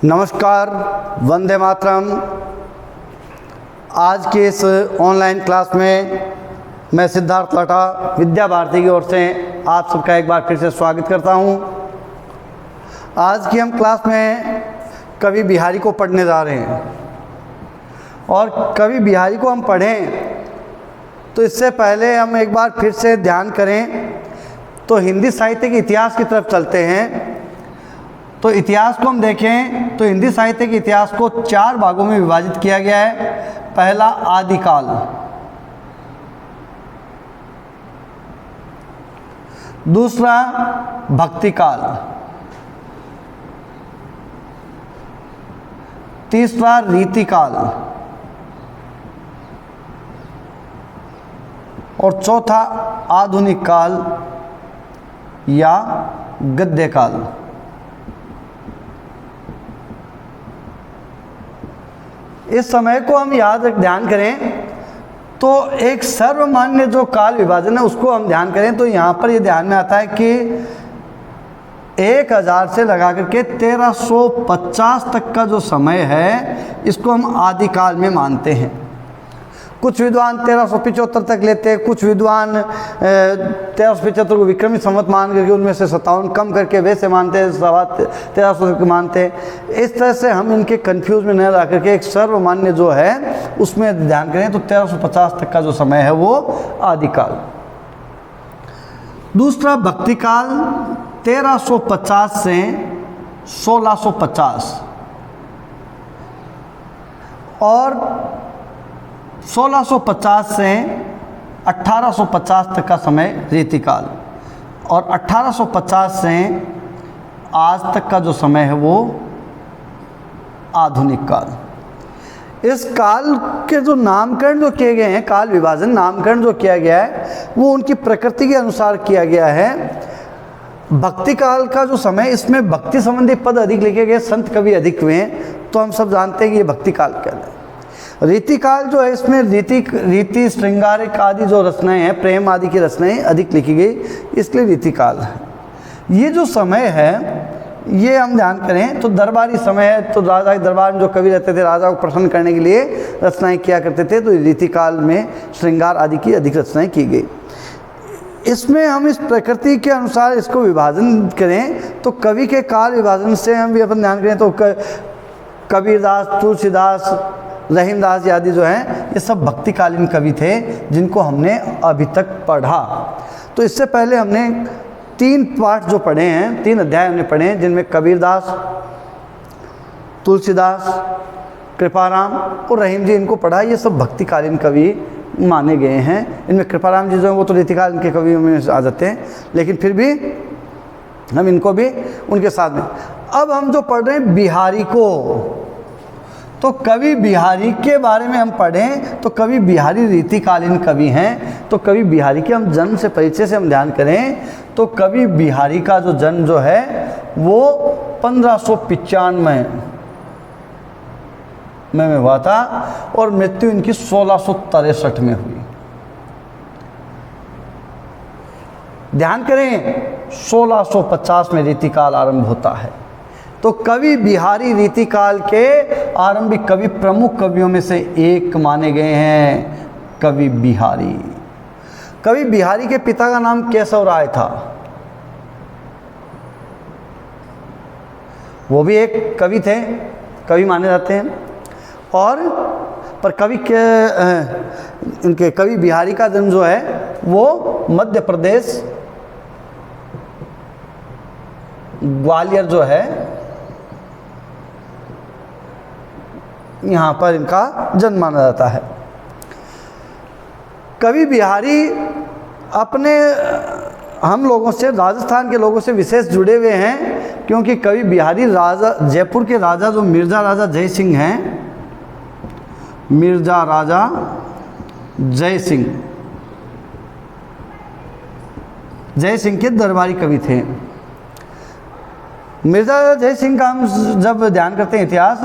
नमस्कार, वंदे मातरम। आज के इस ऑनलाइन क्लास में मैं सिद्धार्थ लाटा विद्या भारती की ओर से आप सबका एक बार फिर से स्वागत करता हूं। आज की हम क्लास में कवि बिहारी को पढ़ने जा रहे हैं और कवि बिहारी को हम पढ़ें तो इससे पहले हम एक बार फिर से ध्यान करें तो हिंदी साहित्य के इतिहास की तरफ चलते हैं। तो इतिहास को हम देखें तो हिंदी साहित्य के इतिहास को 4 भागों में विभाजित किया गया है। पहला आदिकाल, दूसरा भक्तिकाल, तीसरा रीतिकाल और चौथा आधुनिक काल या गद्य काल। इस समय को हम ध्यान करें तो एक सर्वमान्य जो काल विभाजन है उसको हम ध्यान करें तो यहाँ पर ये ध्यान में आता है कि 1000 से लगा करके 1350 तक का जो समय है इसको हम आदिकाल में मानते हैं। कुछ विद्वान 1375 तक लेते हैं, कुछ विद्वान 1375 को विक्रमी संवत मान करके उनमें से 57 कम करके वैसे मानते हैं, 1300 तक मानते हैं। इस तरह से हम इनके कंफ्यूज में न ला करके एक सर्वमान्य जो है उसमें ध्यान करें तो 1350 तक का जो समय है वो आदिकाल। दूसरा भक्तिकाल 1350 से 1650 और 1650 से 1850 तक का समय रीतिकाल और 1850 से आज तक का जो समय है वो आधुनिक काल। इस काल के जो नामकरण जो किए गए हैं, काल विभाजन नामकरण जो किया गया है वो उनकी प्रकृति के अनुसार किया गया है। भक्ति काल का जो समय, इसमें भक्ति संबंधी पद अधिक लिखे गए, संत कवि अधिक हुए हैं, तो हम सब जानते हैं कि ये भक्ति काल कहलाता है। रीतिकाल जो है इसमें रीति श्रृंगार आदि जो रचनाएं हैं, प्रेम आदि की रचनाएं अधिक लिखी गई, इसलिए रीतिकाल है। ये जो समय है ये हम ध्यान करें तो दरबारी समय है, तो राजा के दरबार में जो कवि रहते थे राजा को प्रसन्न करने के लिए रचनाएं किया करते थे, तो रीतिकाल में श्रृंगार आदि की अधिक रचनाएं की गई। इसमें हम इस प्रकृति के अनुसार इसको विभाजन करें तो कवि के काल विभाजन से हम भी अपन ध्यान करें तो कबीरदास, तुलसीदास, रहीमदास आदि जो हैं ये सब भक्तिकालीन कवि थे जिनको हमने अभी तक पढ़ा। तो इससे पहले हमने 3 पाठ जो पढ़े हैं, 3 अध्याय हमने पढ़े हैं जिनमें कबीरदास, तुलसीदास, कृपाराम और रहीम जी इनको पढ़ा। ये सब भक्तिकालीन कवि माने गए हैं। इनमें कृपाराम जी जो हैं वो तो रीतिकाल के कवियों में आ जाते हैं, लेकिन फिर भी हम इनको भी उनके साथ में। अब हम जो पढ़ रहे हैं बिहारी को, तो कवि बिहारी के बारे में हम पढ़ें तो कवि बिहारी रीतिकालीन कवि हैं। तो कवि बिहारी के हम जन्म से परिचय से हम ध्यान करें तो कवि बिहारी का जो जन्म जो है वो 1595 में हुआ था और मृत्यु इनकी 1663 में हुई। ध्यान करें 1650 में रीतिकाल आरंभ होता है। तो कवि बिहारी रीतिकाल के आरंभिक कवि, प्रमुख कवियों में से एक माने गए हैं कवि बिहारी। कवि बिहारी के पिता का नाम केशव राय था, वो भी एक कवि थे, कवि माने जाते हैं। और पर कवि के इनके कवि बिहारी का जन्म जो है वो मध्य प्रदेश ग्वालियर जो है यहाँ पर इनका जन्म माना जाता है। कवि बिहारी अपने हम लोगों से, राजस्थान के लोगों से विशेष जुड़े हुए हैं क्योंकि कवि बिहारी राजा, जयपुर के राजा जो मिर्ज़ा राजा जय सिंह हैं, मिर्ज़ा राजा जय सिंह के दरबारी कवि थे। मिर्ज़ा जय सिंह का हम जब ध्यान करते हैं इतिहास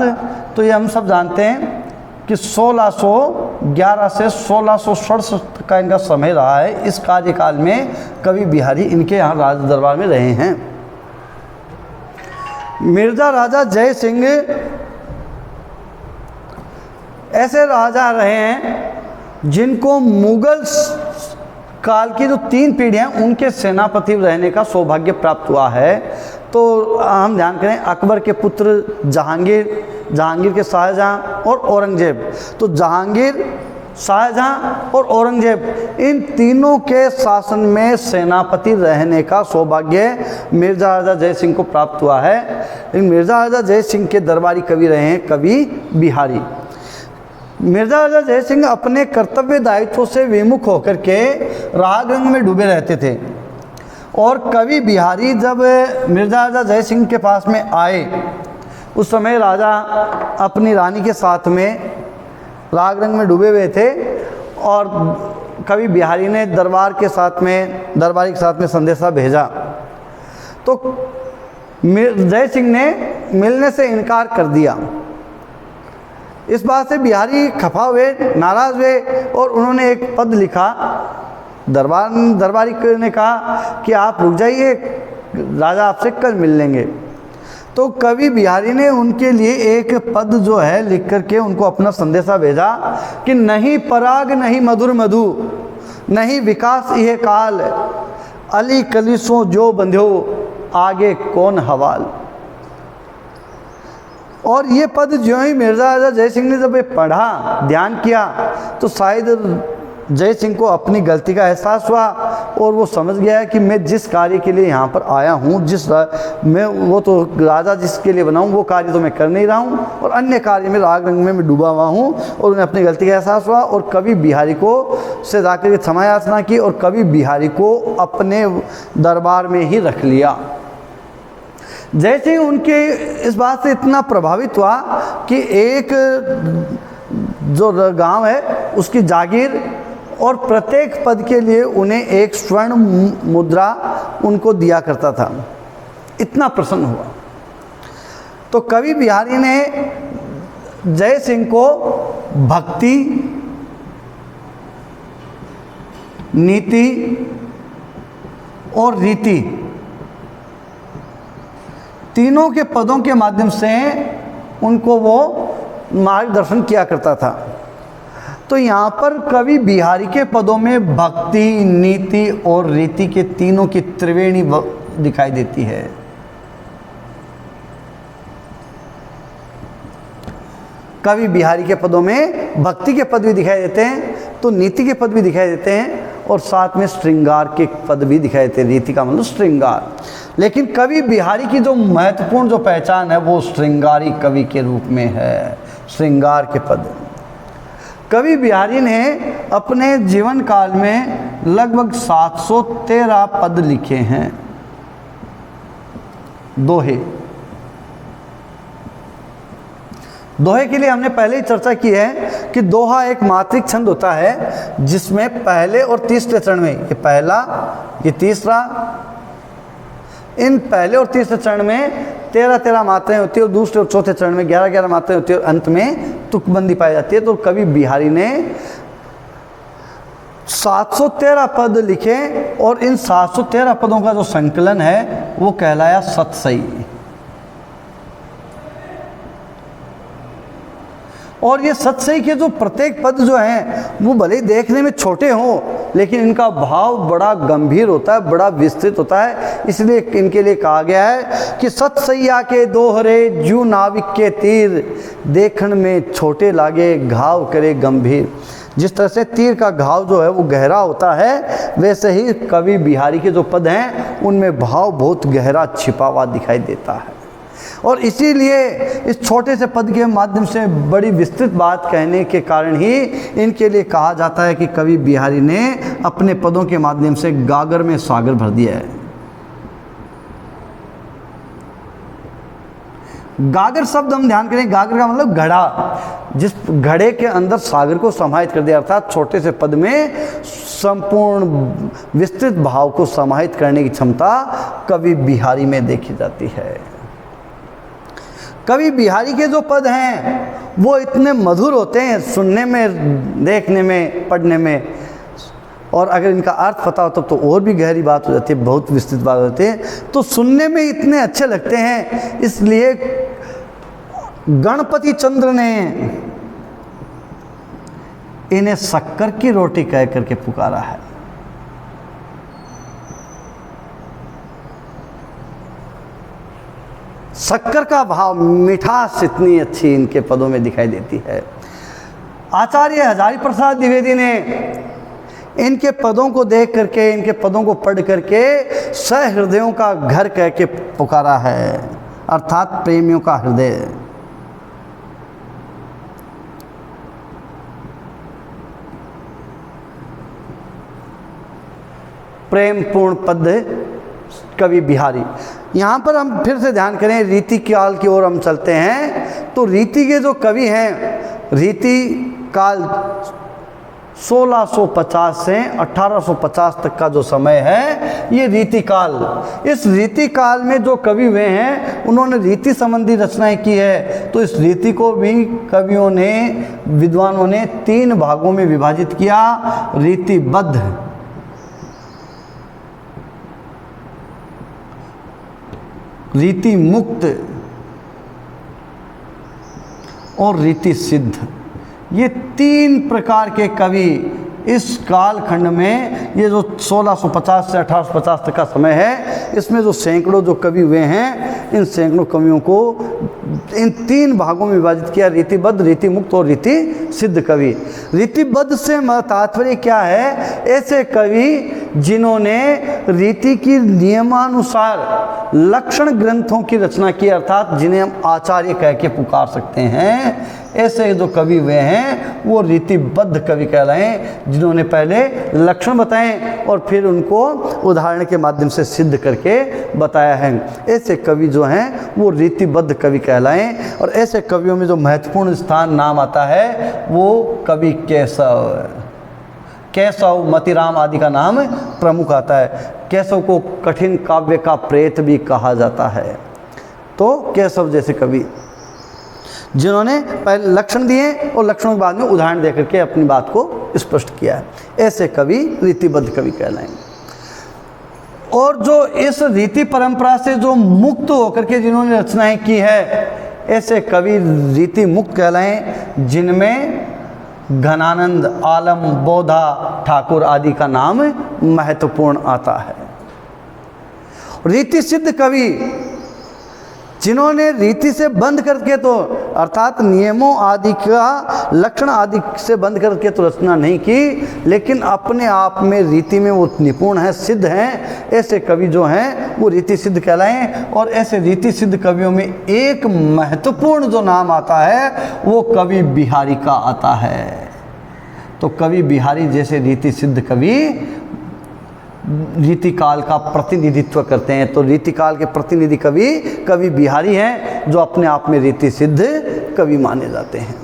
तो ये हम सब जानते हैं कि 1611 से 1667 का इनका समय रहा है। इस कार्यकाल में कवि बिहारी इनके यहाँ राज दरबार में रहे हैं। मिर्जा राजा जय सिंह ऐसे राजा रहे हैं जिनको मुगल काल की जो 3 पीढ़ियाँ उनके सेनापति रहने का सौभाग्य प्राप्त हुआ है। तो हम ध्यान करें, अकबर के पुत्र जहांगीर, जहांगीर के शाहजहाँ और औरंगजेब। तो जहांगीर, शाहजहाँ और औरंगजेब, इन तीनों के शासन में सेनापति रहने का सौभाग्य मिर्जा राजा जय सिंह को प्राप्त हुआ है। लेकिन मिर्जा राजा जय सिंह के दरबारी कवि रहे हैं कवि बिहारी। मिर्जा राजा जय सिंह अपने कर्तव्य दायित्वों से विमुख होकर के राग रंग में डूबे रहते थे, और कवि बिहारी जब मिर्जा राजा जय सिंह के पास में आए, उस समय राजा अपनी रानी के साथ में राग रंग में डूबे हुए थे, और कवि बिहारी ने दरबारी के साथ में संदेशा भेजा। तो जय सिंह ने मिलने से इनकार कर दिया। इस बात से बिहारी खफा हुए, नाराज हुए, और उन्होंने एक पद लिखा। दरबारी ने कहा कि आप रुक जाइए, राजा आपसे कल मिल लेंगे। तो कवि बिहारी ने उनके लिए एक पद जो है लिख करके उनको अपना संदेशा भेजा कि नहीं पराग नहीं मधुर मधु, नहीं विकास यह काल, अली कलिसों जो बंध्यो आगे कौन हवाल। और ये पद जो ही मिर्जा राजा जय सिंह ने जब ये पढ़ा, ध्यान किया, तो शायद जय सिंह को अपनी गलती का एहसास हुआ, और वो समझ गया कि मैं जिस कार्य के लिए यहाँ पर आया हूँ, वो तो राजा जिसके लिए बना हूँ वो कार्य तो मैं कर नहीं रहा हूँ, और अन्य कार्य में राग रंग में मैं डूबा हुआ हूँ। और उन्हें अपनी गलती का एहसास हुआ, और कवि बिहारी को से जाकर के क्षमा याचना की, और कवि बिहारी को अपने दरबार में ही रख लिया। जय सिंह उनके इस बात से इतना प्रभावित हुआ कि एक जो गांव है उसकी जागीर और प्रत्येक पद के लिए उन्हें एक स्वर्ण मुद्रा उनको दिया करता था। इतना प्रसन्न हुआ। तो कवि बिहारी ने जय सिंह को भक्ति, नीति और रीति तीनों के पदों के माध्यम से उनको वो मार्गदर्शन किया करता था। तो यहाँ पर कवि बिहारी के पदों में भक्ति, नीति और रीति के तीनों की त्रिवेणी दिखाई देती है। कवि बिहारी के पदों में भक्ति के पद भी दिखाई देते हैं, तो नीति के पद भी दिखाई देते हैं, और साथ में श्रृंगार के पद भी दिखाई देते हैं। रीति का मतलब श्रृंगार। लेकिन कवि बिहारी की जो महत्वपूर्ण जो पहचान है वो श्रृंगारी कवि के रूप में है। श्रृंगार के पद कवि बिहारी ने अपने जीवन काल में लगभग 713 पद लिखे हैं। दोहे के लिए हमने पहले ही चर्चा की है कि दोहा एक मात्रिक छंद होता है जिसमें पहले और तीसरे चरण में, ये पहला, ये तीसरा, इन पहले और तीसरे चरण में 13-13 मात्राएं होती है, और दूसरे और चौथे चरण में 11-11 मात्राएं होती है, और अंत में तुकबंदी पाई जाती है। तो कवि बिहारी ने 713 पद लिखे, और इन 713 पदों का जो संकलन है वो कहलाया सतसई। और ये सतसई के जो प्रत्येक पद जो हैं वो भले ही देखने में छोटे हों, लेकिन इनका भाव बड़ा गंभीर होता है, बड़ा विस्तृत होता है। इसलिए इनके लिए कहा गया है कि सतसैया के दोहरे जू नाविक के तीर, देखण में छोटे लागे घाव करे गंभीर। जिस तरह से तीर का घाव जो है वो गहरा होता है, वैसे ही कवि बिहारी के जो पद हैं उनमें भाव बहुत गहरा छिपा हुआ दिखाई देता है। और इसीलिए इस छोटे से पद के माध्यम से बड़ी विस्तृत बात कहने के कारण ही इनके लिए कहा जाता है कि कवि बिहारी ने अपने पदों के माध्यम से गागर में सागर भर दिया है। गागर शब्द हम ध्यान करें, गागर का मतलब घड़ा, जिस घड़े के अंदर सागर को समाहित कर दिया, अर्थात छोटे से पद में संपूर्ण विस्तृत भाव को समाहित करने की क्षमता कवि बिहारी में देखी जाती है। कवि बिहारी के जो पद हैं वो इतने मधुर होते हैं सुनने में, देखने में, पढ़ने में। और अगर इनका अर्थ पता हो तो और भी गहरी बात हो जाती है, बहुत विस्तृत बात होती है, तो सुनने में इतने अच्छे लगते हैं। इसलिए गणपति चंद्र ने इन्हें शक्कर की रोटी कह करके पुकारा है। शक्कर का भाव, मिठास इतनी अच्छी इनके पदों में दिखाई देती है। आचार्य हजारी प्रसाद द्विवेदी ने इनके पदों को देख करके, इनके पदों को पढ़ करके सहृदयों का घर कह के पुकारा है, अर्थात प्रेमियों का हृदय। प्रेम पूर्ण पद कवि बिहारी। यहाँ पर हम फिर से ध्यान करें, रीति काल की ओर हम चलते हैं। तो रीति के जो कवि हैं, रीति काल 1650 से 1850 तक का जो समय है, ये रीति काल। इस रीति काल में जो कवि हुए हैं उन्होंने रीति संबंधी रचनाएं की है। तो इस रीति को भी कवियों ने, विद्वानों ने 3 भागों में विभाजित किया। रीतिबद्ध, रीति मुक्त और रीति सिद्ध। ये 3 प्रकार के कवि इस कालखंड में, ये जो 1650 से 1850 तक का समय है, इसमें जो सैकड़ों जो कवि हुए हैं, इन सैकड़ों कवियों को इन 3 भागों में विभाजित किया, रीतिबद्ध, रीति मुक्त और रीति सिद्ध कवि। रीतिबद्ध से तात्पर्य क्या है? ऐसे कवि जिन्होंने रीति की नियमानुसार लक्षण ग्रंथों की रचना की, अर्थात जिन्हें हम आचार्य कह के पुकार सकते हैं, ऐसे जो कवि हुए हैं वो रीतिबद्ध कवि कहलाए, जिन्होंने पहले लक्षण बताए और फिर उनको उदाहरण के माध्यम से सिद्ध करके बताया है। ऐसे कवि जो हैं वो रीतिबद्ध कवि कहलाए। और ऐसे कवियों में जो महत्वपूर्ण स्थान नाम आता है वो कवि केशव, केशव, मतिराम आदि का नाम प्रमुख आता है। केशव को कठिन काव्य का प्रेत भी कहा जाता है। तो केशव जैसे कवि जिन्होंने पहले लक्षण दिए और लक्षणों के बाद में उदाहरण देकर के अपनी बात को स्पष्ट किया है, ऐसे कवि रीतिबद्ध कवि कहलाएंगे। और जो इस रीति परंपरा से जो मुक्त होकर के जिन्होंने रचनाएं की है, ऐसे कवि रीति मुक्त कहलाएं, जिनमें घनानंद, आलम, बोधा, ठाकुर आदि का नाम महत्वपूर्ण आता है। रीति सिद्ध कवि जिन्होंने रीति से बंद करके, तो अर्थात नियमों आदि का, लक्षण आदि से बंद करके तो रचना नहीं की, लेकिन अपने आप में रीति में वो निपुण है, सिद्ध हैं, ऐसे कवि जो हैं वो रीति सिद्ध कहलाएं। और ऐसे रीति सिद्ध कवियों में एक महत्वपूर्ण जो नाम आता है वो कवि बिहारी का आता है। तो कवि बिहारी जैसे रीति सिद्ध कवि रीति काल का प्रतिनिधित्व करते हैं। तो रीति काल के प्रतिनिधि कवि कवि बिहारी हैं, जो अपने आप में रीति सिद्ध कवि माने जाते हैं।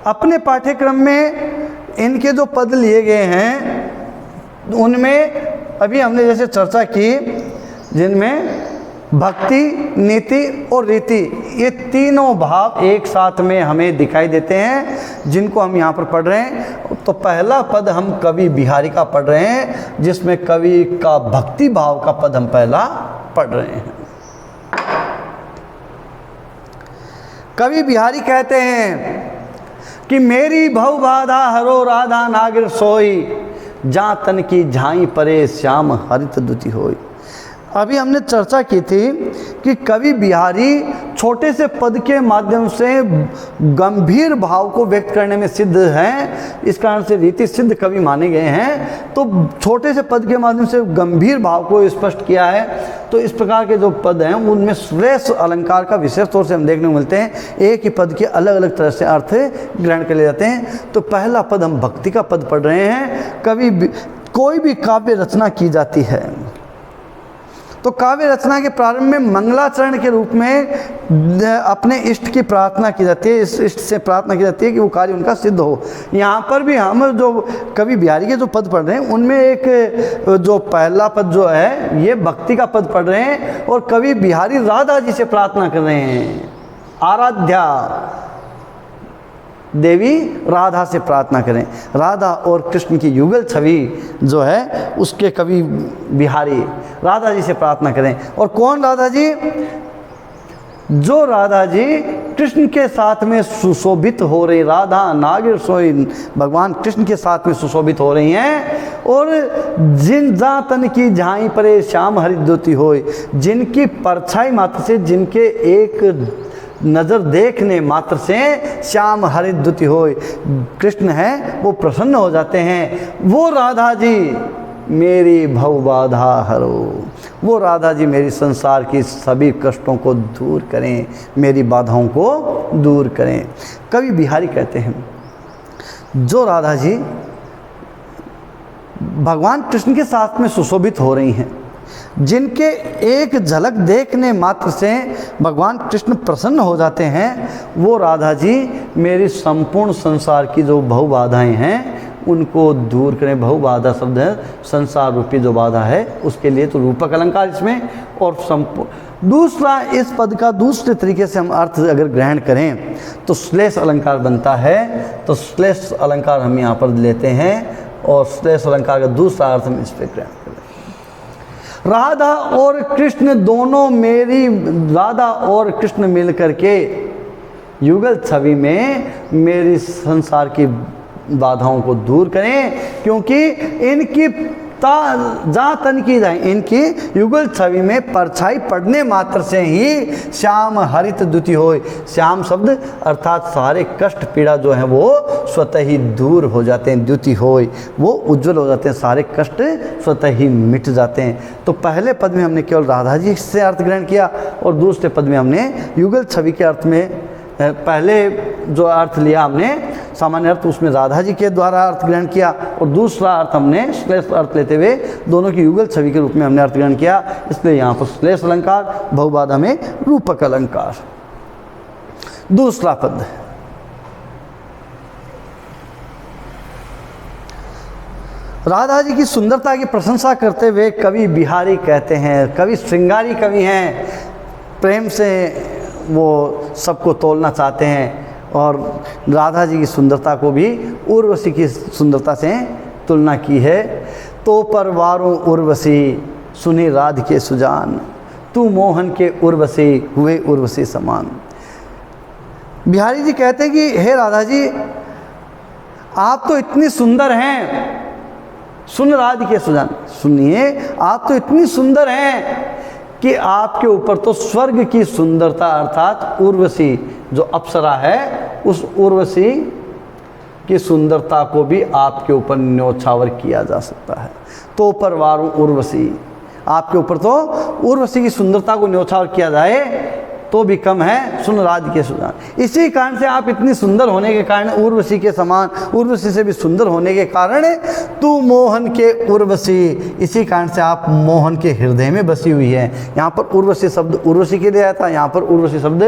अपने पाठ्यक्रम में इनके जो पद लिए गए हैं उनमें अभी हमने जैसे चर्चा की, जिनमें भक्ति, नीति और रीति, ये तीनों भाव एक साथ में हमें दिखाई देते हैं, जिनको हम यहाँ पर पढ़ रहे हैं। तो पहला पद हम कवि बिहारी का पढ़ रहे हैं, जिसमें कवि का भक्ति भाव का पद हम पहला पढ़ रहे हैं। कवि बिहारी कहते हैं कि मेरी भव बाधा हरो राधा नागिर सोई, जा तन की झाई परे श्याम हरित दुति होई। अभी हमने चर्चा की थी कि कवि बिहारी छोटे से पद के माध्यम से गंभीर भाव को व्यक्त करने में सिद्ध हैं, इस कारण से रीति सिद्ध कवि माने गए हैं। तो छोटे से पद के माध्यम से गंभीर भाव को स्पष्ट किया है। तो इस प्रकार के जो पद हैं उनमें श्रेष्ठ अलंकार का विशेष तौर से हम देखने को मिलते हैं। एक ही पद के अलग अलग तरह से अर्थ ग्रहण कर लिए जाते हैं। तो पहला पद हम भक्ति का पद पढ़ रहे हैं। कोई भी काव्य रचना की जाती है तो काव्य रचना के प्रारंभ में मंगलाचरण के रूप में अपने इष्ट की प्रार्थना की जाती है, इस इष्ट से प्रार्थना की जाती है कि वो कार्य उनका सिद्ध हो। यहाँ पर भी हम जो कवि बिहारी के जो पद पढ़ रहे हैं उनमें एक जो पहला पद जो है ये भक्ति का पद पढ़ रहे हैं और कवि बिहारी राधा जी से प्रार्थना कर रहे हैं। आराध्या देवी राधा से प्रार्थना करें। राधा और कृष्ण की युगल छवि जो है उसके कवि बिहारी राधा जी से प्रार्थना करें। और कौन राधा जी? जो राधा जी कृष्ण के साथ में सुशोभित हो रही, राधा नागिर सोई भगवान कृष्ण के साथ में सुशोभित हो रही हैं। और जिन जा तन की झाई परे श्याम हरिद्युति होय, जिनकी परछाई मात्र से, जिनके एक नज़र देखने मात्र से श्याम हरिद्युति होय, कृष्ण है वो प्रसन्न हो जाते हैं। वो राधा जी मेरी भव बाधा हरो, वो राधा जी मेरी संसार की सभी कष्टों को दूर करें, मेरी बाधाओं को दूर करें। कवि बिहारी कहते हैं जो राधा जी भगवान कृष्ण के साथ में सुशोभित हो रही हैं, जिनके एक झलक देखने मात्र से भगवान कृष्ण प्रसन्न हो जाते हैं, वो राधा जी मेरी संपूर्ण संसार की जो भव बाधाएँ हैं उनको दूर करें। भव बाधा शब्द है संसार रूपी जो बाधा है उसके लिए, तो रूपक अलंकार इसमें। और संपूर्ण दूसरा, इस पद का दूसरे तरीके से हम अर्थ अगर ग्रहण करें तो श्लेष अलंकार बनता है। तो श्लेष अलंकार हम यहाँ पर लेते हैं और श्लेष अलंकार का दूसरा अर्थ हम इस पर ग्रहण करें। राधा और कृष्ण दोनों मेरी, राधा और कृष्ण मिल करके युगल छवि में मेरी संसार की बाधाओं को दूर करें, क्योंकि इनकी जा तन की जाए, इनकी युगल छवि में परछाई पड़ने मात्र से ही श्याम हरित द्युति होय। श्याम शब्द अर्थात सारे कष्ट पीड़ा जो है वो स्वतः ही दूर हो जाते हैं। द्युति होय वो उज्जवल हो जाते हैं, सारे कष्ट स्वतः ही मिट जाते हैं। तो पहले पद में हमने केवल राधा जी से अर्थ ग्रहण किया और दूसरे पद में हमने युगल छवि के अर्थ में, पहले जो अर्थ लिया हमने सामान्य अर्थ, उसमें राधा जी के द्वारा अर्थ ग्रहण किया और दूसरा अर्थ हमने श्लेष अर्थ लेते हुए दोनों की युगल छवि के रूप में हमने अर्थ ग्रहण किया। इसलिए यहाँ पर श्लेष अलंकार, बहुबाधा में रूपक अलंकार। दूसरा पद, राधा जी की सुंदरता की प्रशंसा करते हुए कवि बिहारी कहते हैं, कवि श्रृंगारी कवि हैं, प्रेम से वो सबको तोलना चाहते हैं और राधा जी की सुंदरता को भी उर्वशी की सुंदरता से तुलना की है। तो परवारों उर्वशी सुनी राध के सुजान, तू मोहन के उर्वशी हुए उर्वशी समान। बिहारी जी कहते हैं कि हे राधा जी, आप तो इतनी सुंदर हैं, सुन राध के सुजान, सुनिए आप तो इतनी सुंदर हैं कि आपके ऊपर तो स्वर्ग की सुंदरता अर्थात उर्वशी जो अप्सरा है उस उर्वशी की सुंदरता को भी आपके ऊपर न्योछावर किया जा सकता है। तो परवारों उर्वशी, आपके ऊपर तो उर्वशी की सुंदरता को न्योछावर किया जाए तो भी कम है, सुन राज के सुजान। इसी कारण से आप इतनी सुंदर होने के कारण, उर्वशी के समान, उर्वशी से भी सुंदर होने के कारण तू मोहन के उर्वशी, इसी कारण से आप मोहन के हृदय में बसी हुई है। यहाँ पर उर्वशी शब्द उर्वशी के लिए आया था, यहाँ पर उर्वशी शब्द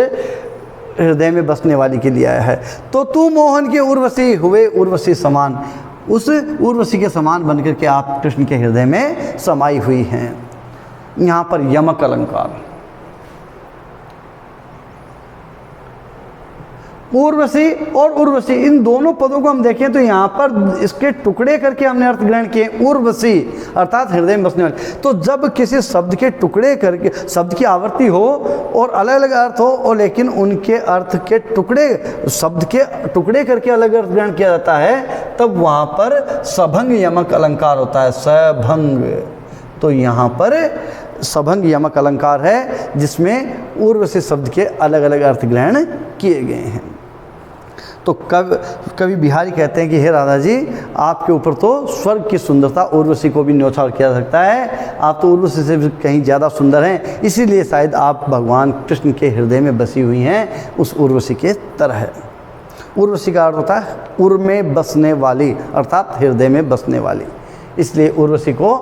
हृदय में बसने वाली के लिए आया है। तो तू मोहन के उर्वशी हुए उर्वशी समान, उस उर्वशी के समान बनकर के आप कृष्ण के हृदय में समाई हुई हैं। यहाँ पर यमक अलंकार, उर्वशी और उर्वशी, इन दोनों पदों को हम देखें तो यहाँ पर इसके टुकड़े करके हमने अर्थ ग्रहण किए। उर्वशी अर्थात हृदय में बसने वाले। तो जब किसी शब्द के टुकड़े करके, शब्द की आवृत्ति हो और अलग अलग अर्थ हो और लेकिन उनके अर्थ के टुकड़े, शब्द के टुकड़े करके अलग अर्थ ग्रहण किया जाता है, तब वहाँ पर सभंग यमक अलंकार होता है। सभंग, तो यहाँ पर सभंग यमक अलंकार है जिसमें उर्वशी शब्द के अलग अलग अर्थ ग्रहण किए गए हैं। तो कवि बिहारी कहते हैं कि हे राधा जी, आपके ऊपर तो स्वर्ग की सुंदरता उर्वशी को भी न्योछावर किया जा सकता है। आप तो उर्वशी से भी कहीं ज़्यादा सुंदर हैं, इसीलिए शायद आप भगवान कृष्ण के हृदय में बसी हुई हैं उस उर्वशी के तरह। उर्वशी का अर्थ होता है उर में बसने वाली, अर्थात हृदय में बसने वाली। इसलिए उर्वशी को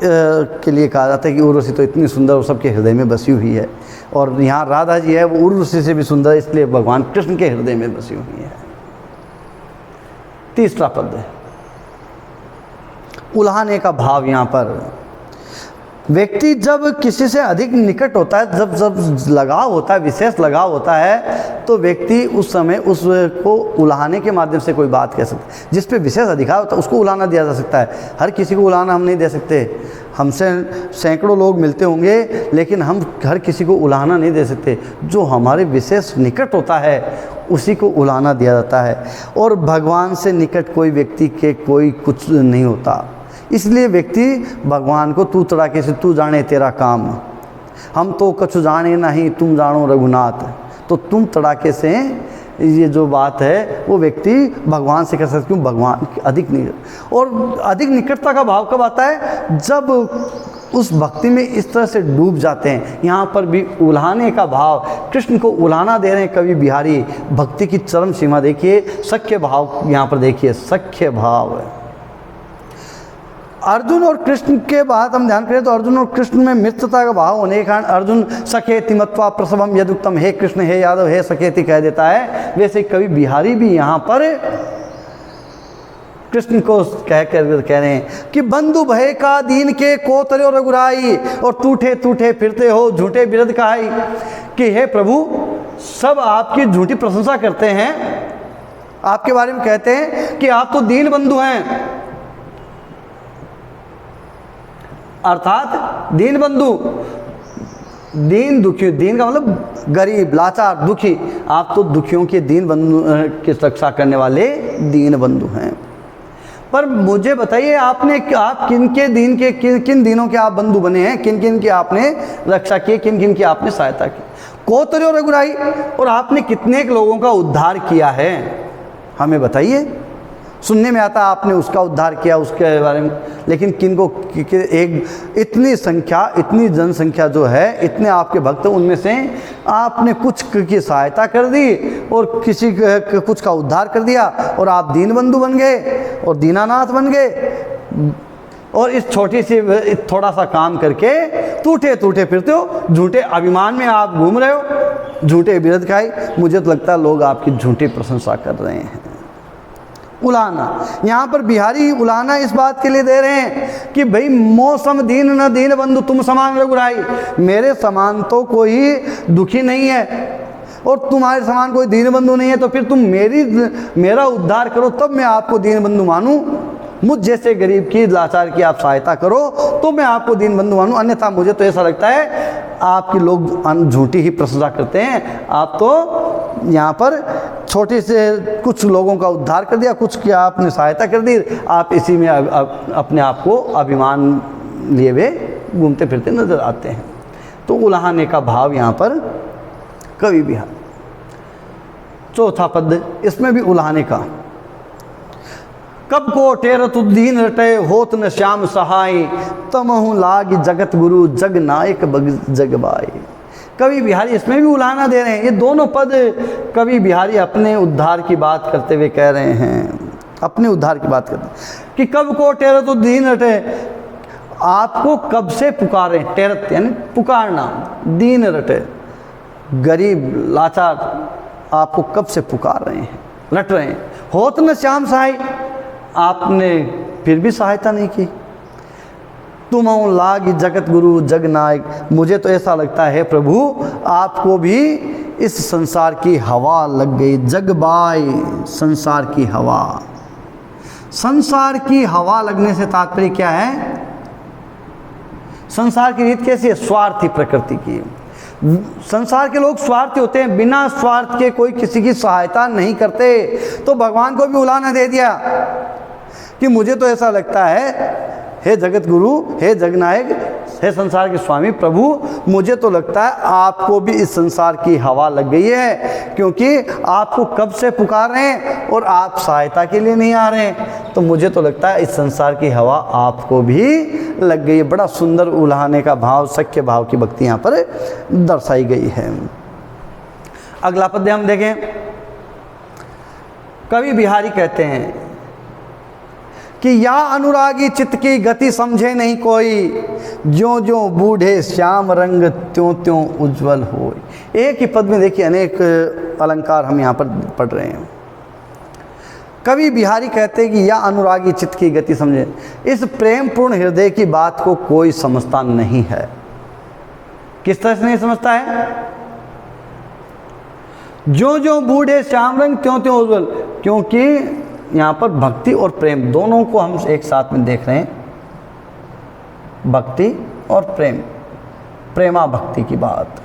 के लिए कहा जाता है कि उर्वशी तो इतनी सुंदर वो सबके हृदय में बसी हुई है। और यहाँ राधा जी है वो उर्वशी से भी सुंदर, इसलिए भगवान कृष्ण के हृदय में बसी हुई है। तीसरा पद है उल्हाने का भाव। यहाँ पर व्यक्ति जब किसी से अधिक निकट होता है, जब जब लगाव होता है, विशेष लगाव होता है, तो व्यक्ति उस समय उसको उलाहने के माध्यम से कोई बात कह सकता है। जिस पे विशेष अधिकार होता है उसको उलाहना दिया जा सकता है। हर किसी को उलाहना हम नहीं दे सकते। हमसे सैकड़ों लोग मिलते होंगे, लेकिन हम हर किसी को उलाहना नहीं दे सकते। जो हमारे विशेष निकट होता है उसी को उलाहना दिया जाता है। और भगवान से निकट कोई व्यक्ति के कोई कुछ नहीं होता। इसलिए व्यक्ति भगवान को तू तड़ाके से तू जाने तेरा काम, हम तो कछु जाने नहीं तुम जानो रघुनाथ, तो तुम तड़ाके से ये जो बात है वो व्यक्ति भगवान से कर सकते। क्यों? भगवान अधिक निकट। और अधिक निकटता का भाव कब आता है? जब उस भक्ति में इस तरह से डूब जाते हैं। यहाँ पर भी उल्हाने का भाव, कृष्ण को उल्हाना दे रहे हैं कवि बिहारी। भक्ति की चरम सीमा देखिए, सख्य भाव यहाँ पर देखिए, सख्य भाव। अर्जुन और कृष्ण के बाद हम ध्यान करें तो अर्जुन और कृष्ण में मित्रता का भाव होने के कारण अर्जुन सखेति मत्वा प्रसवम यदुक्तम, हे कृष्ण हे यादव हे सखेति कह देता है। वैसे कवि बिहारी भी यहाँ पर कृष्ण को कह रहे हैं कि बंधु भय का दीन के को तरो रघुराई, और टूटे टूटे फिरते हो झूठे बिरद कहाई। कि हे प्रभु, सब आपकी झूठी प्रशंसा करते हैं, आपके बारे में कहते हैं कि आप तो दीन बंधु हैं, अर्थात दीन बंधु, दीन दुखी, दीन का मतलब गरीब लाचार दुखी, आप तो दुखियों के दीन बंधु की रक्षा करने वाले दीन बंधु हैं। पर मुझे बताइए आप किन के दीन के किन दीनों के आप बंधु बने हैं, किन किन की आपने रक्षा की, किन किन की आपने सहायता की। कोतरो रघुराई, और आपने कितने लोगों का उद्धार किया है हमें बताइए। सुनने में आता आपने उसका उद्धार किया, उसके बारे में, लेकिन किनको एक इतनी संख्या, इतनी जनसंख्या जो है, इतने आपके भक्त, उनमें से आपने कुछ की सहायता कर दी और किसी कुछ का उद्धार कर दिया, और आप दीन बंधु बन गए और दीनानाथ बन गए। और इस छोटी सी थोड़ा सा काम करके टूटे टूटे फिरते हो, झूठे अभिमान में आप घूम रहे हो, झूठे बिरद खाई। मुझे तो लगता है लोग आपकी झूठी प्रशंसा कर रहे हैं। उलाना, यहाँ पर बिहारी उलाना इस बात के लिए दे रहे हैं कि भाई मौसम दीन न दीन बंधु तुम समान रघुराई, मेरे समान तो कोई दुखी नहीं है और तुम्हारे समान कोई दीन बंधु नहीं है, तो फिर तुम मेरा उद्धार करो, तब मैं आपको दीन बंधु मानूं। मुझ जैसे गरीब की, लाचार की आप सहायता करो तो मैं आपको दीन बंधु मानूं, अन्यथा मुझे तो ऐसा लगता है आपकी लोग झूठी ही प्रशंसा करते हैं। आप तो यहाँ पर छोटे से कुछ लोगों का उद्धार कर दिया, कुछ की आपने सहायता कर दी, आप इसी में अपने आप को अभिमान लिए हुए घूमते फिरते नजर आते हैं। तो उलाहने का भाव यहाँ पर कवि बिहार। चौथा पद, इसमें भी उलाहने का। कब को टेरत दीन रटे होत न श्याम सहाय, तमहु लाग जगत गुरु जग नायक जग बाई। कवि बिहारी इसमें भी उलाहना दे रहे हैं। ये दोनों पद कवि बिहारी अपने उद्धार की बात करते हुए कह रहे हैं, अपने उद्धार की बात करते हैं कि कब को टेरत दीन रटे, आपको कब से पुकारे, टेरत यानी पुकारना, दीन रटे गरीब लाचार, आपको कब से पुकार रहे हैं, रट रहे हैं। होत न श्याम सहाय, आपने फिर भी सहायता नहीं की। तुम लाग जगत गुरु जग नायक, मुझे तो ऐसा लगता है प्रभु आपको भी इस संसार की हवा लग गई। जग बाई, संसार की हवा। संसार की हवा लगने से तात्पर्य क्या है? संसार की रीत कैसी है? स्वार्थी प्रकृति की। संसार के लोग स्वार्थी होते हैं, बिना स्वार्थ के कोई किसी की सहायता नहीं करते। तो भगवान को भी उलाहना दे दिया कि मुझे तो ऐसा लगता है, हे जगत गुरु, हे जगनायक, हे संसार के स्वामी प्रभु, मुझे तो लगता है आपको भी इस संसार की हवा लग गई है, क्योंकि आपको कब से पुकार रहे हैं और आप सहायता के लिए नहीं आ रहे हैं। तो मुझे तो लगता है इस संसार की हवा आपको भी लग गई है। बड़ा सुंदर उलाहने का भाव, सख्य भाव की भक्ति यहाँ पर दर्शाई गई है। अगला पद्य हम देखें। कवि बिहारी कहते हैं कि या अनुरागी चित्त की गति समझे नहीं कोई, ज्यों ज्यों बूढ़े श्याम रंग त्यों त्यों उज्जवल हो। एक ही पद में देखिए अनेक अलंकार हम यहाँ पर पढ़ रहे हैं। कवि बिहारी कहते हैं कि या अनुरागी चित्त की गति समझे, इस प्रेम पूर्ण हृदय की बात को कोई समझता नहीं है। किस तरह से नहीं समझता है? जो जो बूढ़े श्याम रंग त्यों त्यों उज्ज्वल, क्योंकि यहाँ पर भक्ति और प्रेम दोनों को हम एक साथ में देख रहे हैं। भक्ति और प्रेम, प्रेमा भक्ति की बात।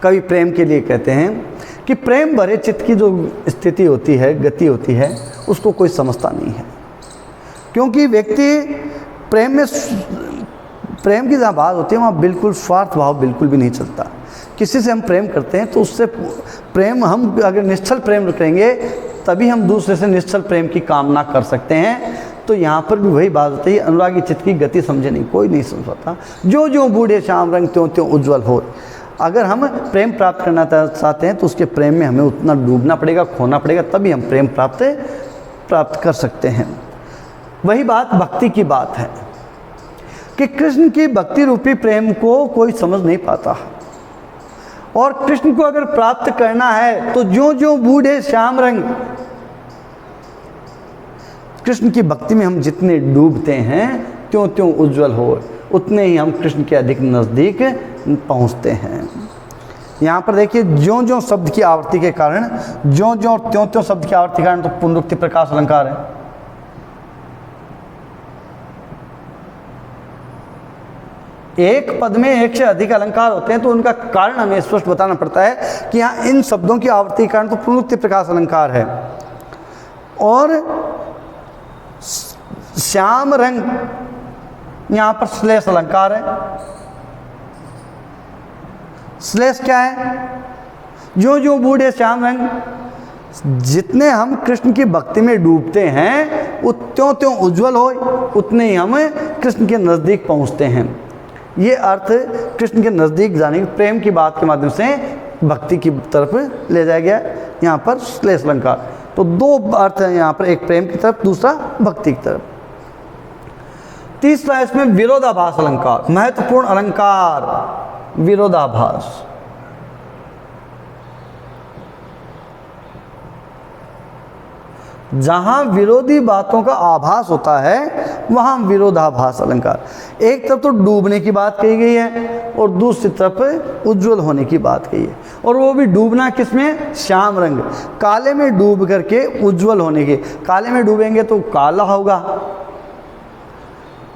कवि प्रेम के लिए कहते हैं कि प्रेम भरे चित्त की जो स्थिति होती है, गति होती है, उसको कोई समझता नहीं है। क्योंकि व्यक्ति प्रेम की जहाँ बात होती है वहाँ बिल्कुल स्वार्थ भाव बिल्कुल भी नहीं चलता। किसी से हम प्रेम करते हैं तो उससे प्रेम, हम अगर निश्चल प्रेम रखेंगे तभी हम दूसरे से निश्चल प्रेम की कामना कर सकते हैं। तो यहाँ पर भी वही बात होती है, अनुरागी चित्त की गति समझे नहीं, कोई नहीं समझ पाता। जो जो बूढ़े श्याम रंग त्यों त्यों उज्ज्वल हो। अगर हम प्रेम प्राप्त करना चाहते हैं तो उसके प्रेम में हमें उतना डूबना पड़ेगा, खोना पड़ेगा, तभी हम प्रेम प्राप्त कर सकते हैं। वही बात भक्ति की बात है कि कृष्ण की भक्ति रूपी प्रेम को कोई समझ नहीं पाता। और कृष्ण को अगर प्राप्त करना है तो जो जो बूढ़े श्याम रंग, कृष्ण की भक्ति में हम जितने डूबते हैं त्यों त्यों उज्जवल हो, उतने ही हम कृष्ण के अधिक नज़दीक पहुंचते हैं। यहाँ पर देखिए, ज्यों ज्यों शब्द की आवृत्ति के कारण, ज्यों ज्यों त्यों त्यों शब्द की आवृत्ति के कारण तो पुनरुक्ति प्रकाश अलंकार है। एक पद में एक से अधिक अलंकार होते हैं तो उनका कारण हमें स्पष्ट बताना पड़ता है कि यहाँ इन शब्दों की आवृत्ति के कारण तो पुनरुक्ति प्रकाश अलंकार है। और श्याम रंग, यहाँ पर श्लेष अलंकार है। श्लेष क्या है? जो जो बूढ़े श्याम रंग, जितने हम कृष्ण की भक्ति में डूबते हैं त्यों त्यों उज्जवल हो, उतने ही हम कृष्ण के नज़दीक पहुँचते हैं। ये अर्थ कृष्ण के नज़दीक जाने की प्रेम की बात के माध्यम से भक्ति की तरफ ले जाया गया यहाँ पर श्लेष अलंकार। तो दो अर्थ हैं यहाँ पर, एक प्रेम की तरफ, दूसरा भक्ति की तरफ। तीसरा इसमें विरोधाभास अलंकार, महत्वपूर्ण अलंकार विरोधाभास। जहां विरोधी बातों का आभास होता है वहां विरोधाभास अलंकार। एक तरफ तो डूबने की बात कही गई है और दूसरी तरफ उज्जवल होने की बात कही है। और वो भी डूबना किसमें? श्याम रंग, काले में डूब करके उज्जवल होने की। काले में डूबेंगे तो काला होगा,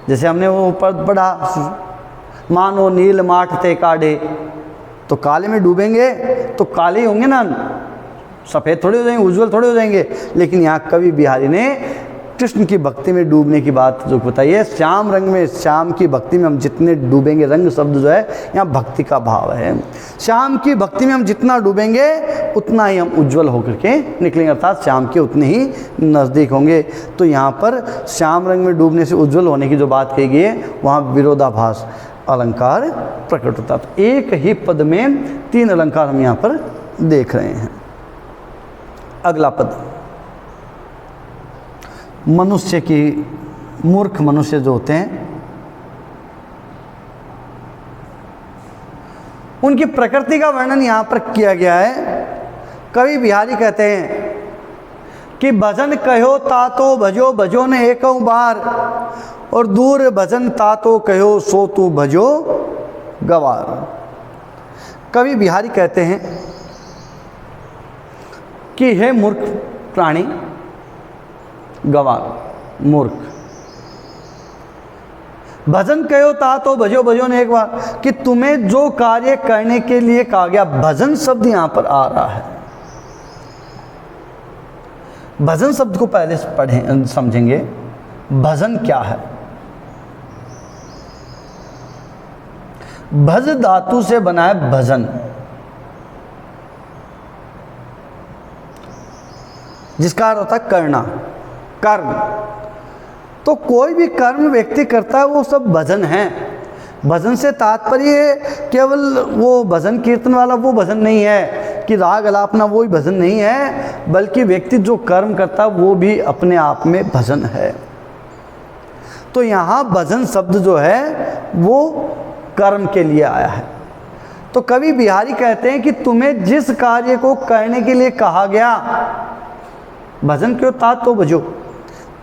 जैसे हमने वो ऊपर पढ़ा, मानो नील माठ ते काढ़े, तो काले में डूबेंगे तो काले ही होंगे ना, सफ़ेद थोड़े हो जाएंगे, उज्जवल थोड़े हो जाएंगे। लेकिन यहाँ कवि बिहारी ने कृष्ण की भक्ति में डूबने की बात जो बताई है, श्याम रंग में, श्याम की भक्ति में हम जितने डूबेंगे, रंग शब्द जो है यहाँ भक्ति का भाव है। श्याम की भक्ति में हम जितना डूबेंगे उतना ही हम उज्जवल होकर के निकलेंगे, अर्थात श्याम के उतने ही नज़दीक होंगे। तो यहाँ पर श्याम रंग में डूबने से उज्जवल होने की जो बात कही गई है वहाँ विरोधाभास अलंकार प्रकट होता है। तो एक ही पद में तीन अलंकार हम यहाँ पर देख रहे हैं। अगला पद, मनुष्य की, मूर्ख मनुष्य जो होते हैं उनकी प्रकृति का वर्णन यहाँ पर किया गया है। कवि बिहारी कहते हैं कि भजन कहो तातो भजो, भजो ने एकौ बार, और दूर भजन तातो कहो सो तू भजो गवार। कवि बिहारी कहते हैं कि हे मूर्ख प्राणी, गवार मूर्ख, भजन कहो तातो भजो, भजो ने एक बार, कि तुम्हें जो कार्य करने के लिए कहा गया, भजन शब्द यहां पर आ रहा है। भजन शब्द को पहले पढ़ें, समझेंगे भजन क्या है। भज धातु से बना है भजन, जिसका अर्थ होता है करना, कर्म। तो कोई भी कर्म व्यक्ति करता है वो सब भजन है। भजन से तात्पर्य केवल वो भजन कीर्तन वाला वो भजन नहीं है कि राग अलापना, वो ही भजन नहीं है, बल्कि व्यक्ति जो कर्म करता है वो भी अपने आप में भजन है। तो यहाँ भजन शब्द जो है वो कर्म के लिए आया है। तो कवि बिहारी कहते हैं कि तुम्हें जिस कार्य को करने के लिए कहा गया भजन क्यों ता तो भजो,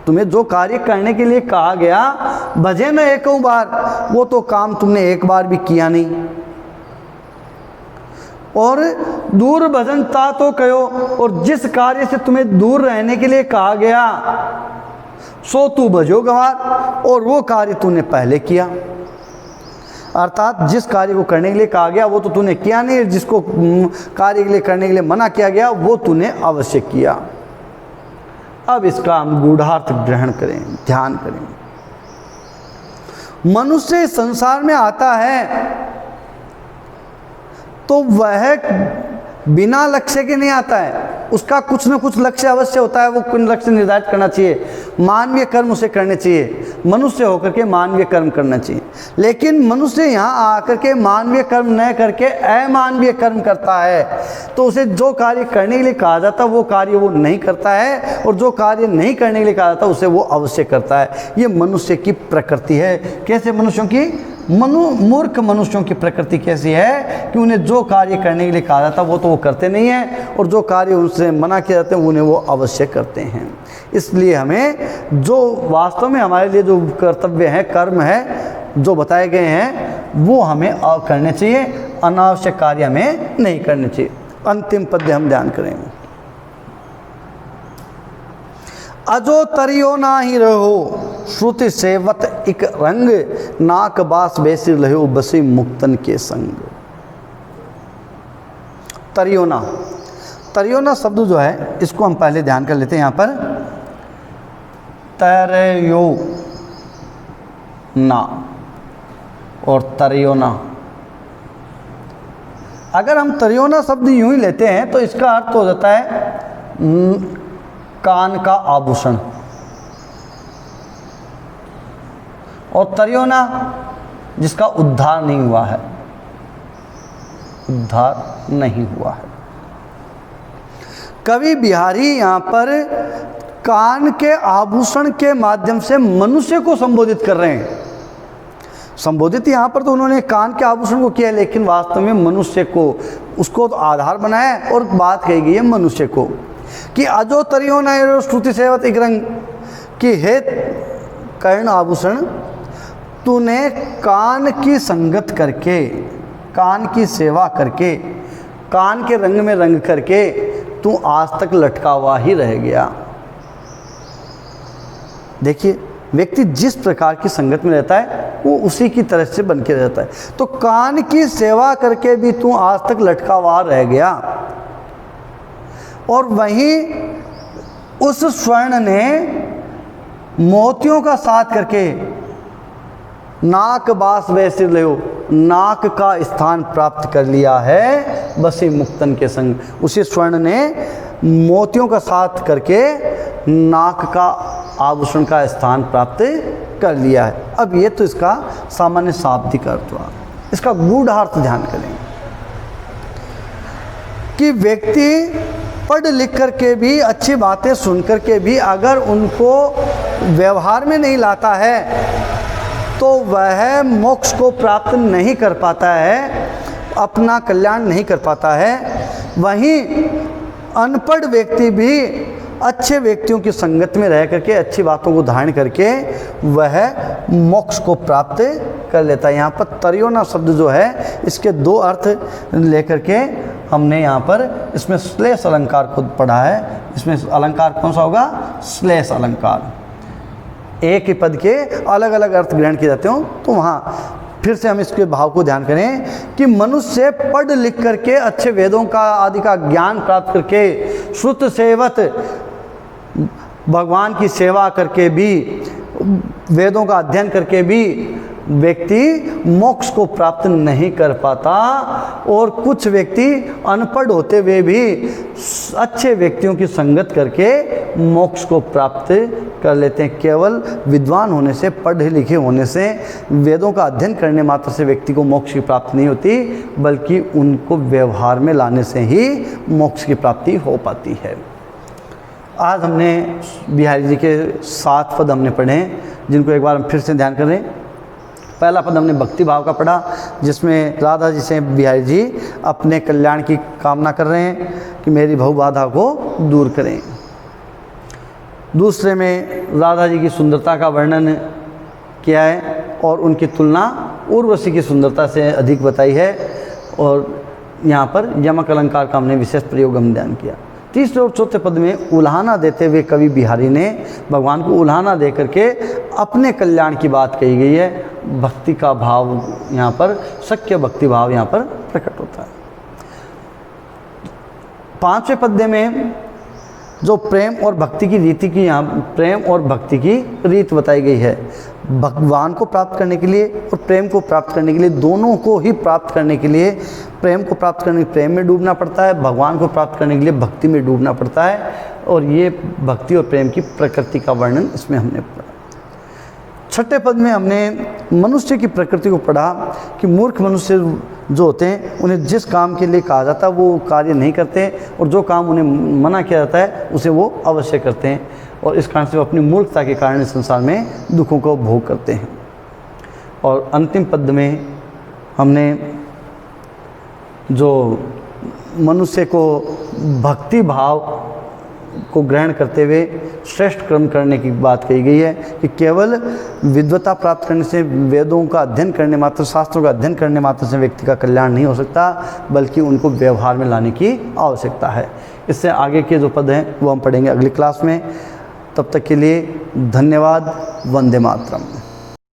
तुम्हें जो कार्य करने के लिए कहा गया भजे न एक बार, वो तो काम तुमने एक बार भी किया नहीं। और दूर भजन ता तो कहो, और जिस कार्य से तुम्हें दूर रहने के लिए कहा गया सो तू भजो गवार, और वो कार्य तूने पहले किया। अर्थात जिस कार्य को करने के लिए कहा गया वो तो तूने किया नहीं, जिसको कार्य के लिए करने के लिए मना किया गया वो तूने अवश्य किया। अब इसका हम गूढ़ार्थ ग्रहण करें, ध्यान करें। मनुष्य संसार में आता है तो वह बिना लक्ष्य के नहीं आता है, उसका कुछ ना कुछ लक्ष्य अवश्य होता है, वो कुछ लक्ष्य निर्धारित करना चाहिए, मानवीय कर्म उसे करने चाहिए, मनुष्य होकर के मानवीय कर्म करना चाहिए। लेकिन मनुष्य यहाँ आकर के मानवीय कर्म न करके अमानवीय कर्म करता है, तो उसे जो कार्य करने के लिए कहा जाता है वो कार्य वो नहीं करता है, और जो कार्य नहीं करने के लिए कहा जाता उसे वो अवश्य करता है। ये मनुष्य की प्रकृति है। कैसे मनुष्यों की? मूर्ख मनुष्यों की प्रकृति कैसी है कि उन्हें जो कार्य करने के लिए कहा जाता वो तो वो करते नहीं हैं, और जो कार्य उनसे मना किया जाते हैं उन्हें वो अवश्य करते हैं। इसलिए हमें जो वास्तव में हमारे लिए जो कर्तव्य है, कर्म है जो बताए गए हैं वो हमें करने चाहिए, अनावश्यक कार्य हमें नहीं करने चाहिए। अंतिम पद्य हम ध्यान करेंगे। अजो तरियो ना ही रहो, श्रुति सेवत इक रंग, नाक बास बेसी लहो बसी मुक्तन के संग। तरियोना, तरियोना शब्द जो है इसको हम पहले ध्यान कर लेते हैं। यहाँ पर तरयो ना और तरियोना, अगर हम तरियोना शब्द यूं ही लेते हैं तो इसका अर्थ हो जाता है कान का आभूषण, और तरियोना जिसका उद्धार नहीं हुआ है, उद्धार नहीं हुआ है। कवि बिहारी यहाँ पर कान के आभूषण के माध्यम से मनुष्य को संबोधित कर रहे हैं। संबोधित यहाँ पर तो उन्होंने कान के आभूषण को किया, लेकिन वास्तव में मनुष्य को उसको तो आधार बनाया है, और बात कही गई है मनुष्य को कि अजो तरियो न श्रुति सेवत एक रंग, कि हे कर्ण आभूषण, तूने कान की संगत करके, कान की सेवा करके, कान के रंग में रंग करके तू आज तक लटका हुआ ही रह गया। देखिए, व्यक्ति जिस प्रकार की संगत में रहता है वो उसी की तरह से बन के रहता है। तो कान की सेवा करके भी तू आज तक लटका हुआ रह गया, और वहीं उस स्वर्ण ने मोतियों का साथ करके नाक बास वैसे लो, नाक का स्थान प्राप्त कर लिया है बसी मुक्तन के संग। उसी स्वर्ण ने मोतियों का साथ करके नाक का आभूषण का स्थान प्राप्त कर लिया है। अब ये तो इसका सामान्य शाब्दिक अर्थ हुआ, इसका गूढ़ार्थ ध्यान करेंगे कि व्यक्ति पढ़ लिख करके भी, अच्छी बातें सुन करके भी अगर उनको व्यवहार में नहीं लाता है तो वह मोक्ष को प्राप्त नहीं कर पाता है, अपना कल्याण नहीं कर पाता है। वहीं अनपढ़ व्यक्ति भी अच्छे व्यक्तियों की संगत में रह करके, अच्छी बातों को धारण करके वह मोक्ष को प्राप्त कर लेता है। यहाँ पर तरियोना शब्द जो है इसके दो अर्थ लेकर के हमने यहाँ पर इसमें श्लेष अलंकार को पढ़ा है। इसमें अलंकार कौन सा होगा? श्लेष अलंकार। एक ही पद के अलग अलग अर्थ ग्रहण किए जाते हो, तो वहाँ फिर से हम इसके भाव को ध्यान करें कि मनुष्य पढ़ लिख करके, अच्छे वेदों का आदि का ज्ञान प्राप्त करके, श्रुत सेवत भगवान की सेवा करके भी, वेदों का अध्ययन करके भी व्यक्ति मोक्ष को प्राप्त नहीं कर पाता। और कुछ व्यक्ति अनपढ़ होते हुए भी अच्छे व्यक्तियों की संगत करके मोक्ष को प्राप्त कर लेते हैं। केवल विद्वान होने से, पढ़े लिखे होने से, वेदों का अध्ययन करने मात्र से व्यक्ति को मोक्ष की प्राप्ति नहीं होती, बल्कि उनको व्यवहार में लाने से ही मोक्ष की प्राप्ति हो पाती है। आज हमने बिहारी जी के 7 पद हमने पढ़े, जिनको एक बार हम फिर से ध्यान करें। पहला पद हमने भक्ति भाव का पढ़ा, जिसमें राधा जी से बिहारी जी अपने कल्याण की कामना कर रहे हैं कि मेरी भव बाधा को दूर करें। दूसरे में राधा जी की सुंदरता का वर्णन किया है और उनकी तुलना उर्वशी की सुंदरता से अधिक बताई है। और यहाँ पर यमक अलंकार का हमने विशेष प्रयोग हम ध्यान किया। तीसरे और चौथे पद में उल्हाना देते हुए कवि बिहारी ने भगवान को उल्हाना दे करके अपने कल्याण की बात कही गई है। भक्ति का भाव यहाँ पर, शक्य भक्ति भाव यहाँ पर प्रकट होता है। पांचवें पद्य में जो प्रेम और भक्ति की रीति की, यहाँ प्रेम और भक्ति की रीत बताई गई है। भगवान को प्राप्त करने के लिए और प्रेम को प्राप्त करने के लिए, दोनों को ही प्राप्त करने के लिए, प्रेम को प्राप्त करने के लिए प्रेम में डूबना पड़ता है, भगवान को प्राप्त करने के लिए भक्ति में डूबना पड़ता है। और ये भक्ति और प्रेम की प्रकृति का वर्णन इसमें हमने पढ़ा। छठे पद में हमने मनुष्य की प्रकृति को पढ़ा कि मूर्ख मनुष्य जो होते हैं उन्हें जिस काम के लिए कहा जाता है वो कार्य नहीं करते, और जो काम उन्हें मना किया जाता है उसे वो अवश्य करते हैं, और इस कारण से वो अपनी मूर्खता के कारण इस संसार में दुखों को भोग करते हैं। और अंतिम पद में हमने जो मनुष्य को भक्ति भाव को ग्रहण करते हुए श्रेष्ठ कर्म करने की बात कही गई है कि केवल विद्वता प्राप्त करने से, वेदों का अध्ययन करने मात्र, शास्त्रों का अध्ययन करने मात्र से व्यक्ति का कल्याण नहीं हो सकता, बल्कि उनको व्यवहार में लाने की आवश्यकता है। इससे आगे के जो पद हैं वो हम पढ़ेंगे अगली क्लास में। तब तक के लिए धन्यवाद। वंदे मातरम।